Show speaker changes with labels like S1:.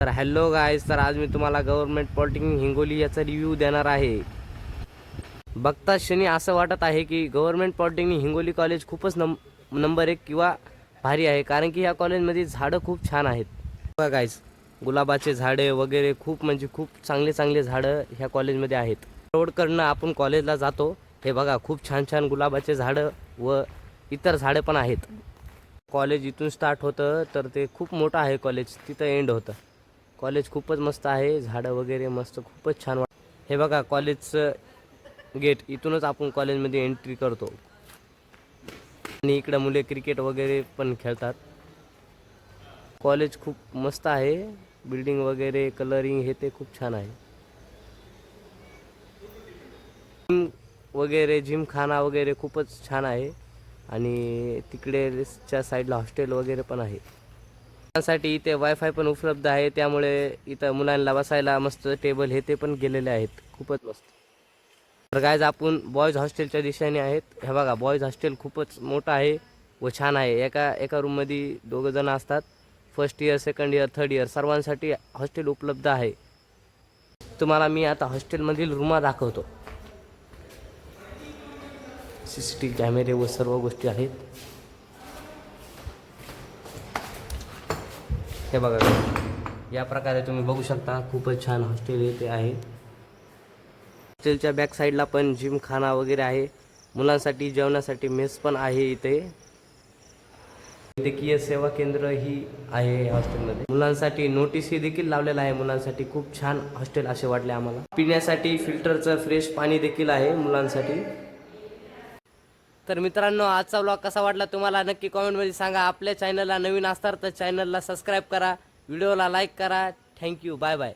S1: तर hello guys, तर आज मी तुम्हाला गव्हर्नमेंट पॉलिटेक्निक हिंगोली याचा रिव्ह्यू देणार आहे. बघता क्षणी असं वाटत आहे की गव्हर्नमेंट पॉलिटेक्निक हिंगोली कॉलेज खूपच नंबर 1 किंवा भारी आहे, कारण की ह्या कॉलेजमध्ये झाडं खूप छान आहेत. बघा गाईज, गुलाबाचे झाडे वगैरे खूप म्हणजे खूप चांगले चांगले झाडं ह्या कॉलेजमध्ये आहेत. रोडकडनं आपण कॉलेजला जातो, हे बघा खूप छान छान गुलाबाचे झाडं व इतर झाडे पण आहेत. कॉलेज इथून स्टार्ट होतं तर ते खूप मोठं आहे कॉलेज, तिथं एंड होतं. कॉलेज खूपच मस्त आहे, झाडं वगैरे मस्त खूपच छान हे बघा कॉलेजचं गेट, इथूनच आपण कॉलेजमध्ये एंट्री करतो. आणि इकडं मुले क्रिकेट वगैरे पण खेळतात. कॉलेज खूप मस्त आहे, बिल्डिंग वगैरे कलरिंग हे ते खूप छान आहे. जिमखाना वगैरे खूपच छान आहे. आणि तिकडेच्या साईडला हॉस्टेल वगैरे पण आहे. त्यासाठी इथे वायफाय पण उपलब्ध आहे, त्यामुळे इथं मुलांना बसायला मस्त टेबल हे ते पण गेलेले आहेत, खूपच मस्त. तर गायज आपण बॉयज हॉस्टेलच्या दिशेने आहेत. हे बघा बॉयज हॉस्टेल खूपच मोठं आहे व छान आहे. एका रूममध्ये 2 जण असतात. First year, second year, third year सर्वांसाठी हॉस्टेल उपलब्ध आहे. तुम्हाला मी आता हॉस्टेलमधील रूमा दाखवतो. CCTV कॅमेरे व सर्व गोष्टी आहेत. हे बघा या प्रकारे तुम्ही बघू शकता, खूपच छान हॉस्टेल येथे आहे. हॉस्टेलच्या बॅक साईडला पण जिमखाना वगैरे आहे. मुलांसाठी जेवणासाठी मेस पण आहे इथे. वैद्यकीय सेवा केंद्र ही आहे हॉस्टेलमध्ये. मुलांसाठी नोटीस ही देखील लावलेला आहे. मुलांसाठी खूप छान हॉस्टेल असे वाटले आम्हाला. पिण्यासाठी फिल्टरचं फ्रेश पाणी देखील आहे मुलांसाठी. तर मित्रांनो, आजचा व्लॉग कसा वाटला तुम्हाला नक्की कॉमेंटमध्ये सांगा. आपल्या चॅनलला नवीन असतात तर चॅनलला सबस्क्राईब करा, व्हिडिओला लाईक करा. Thank you, bye bye.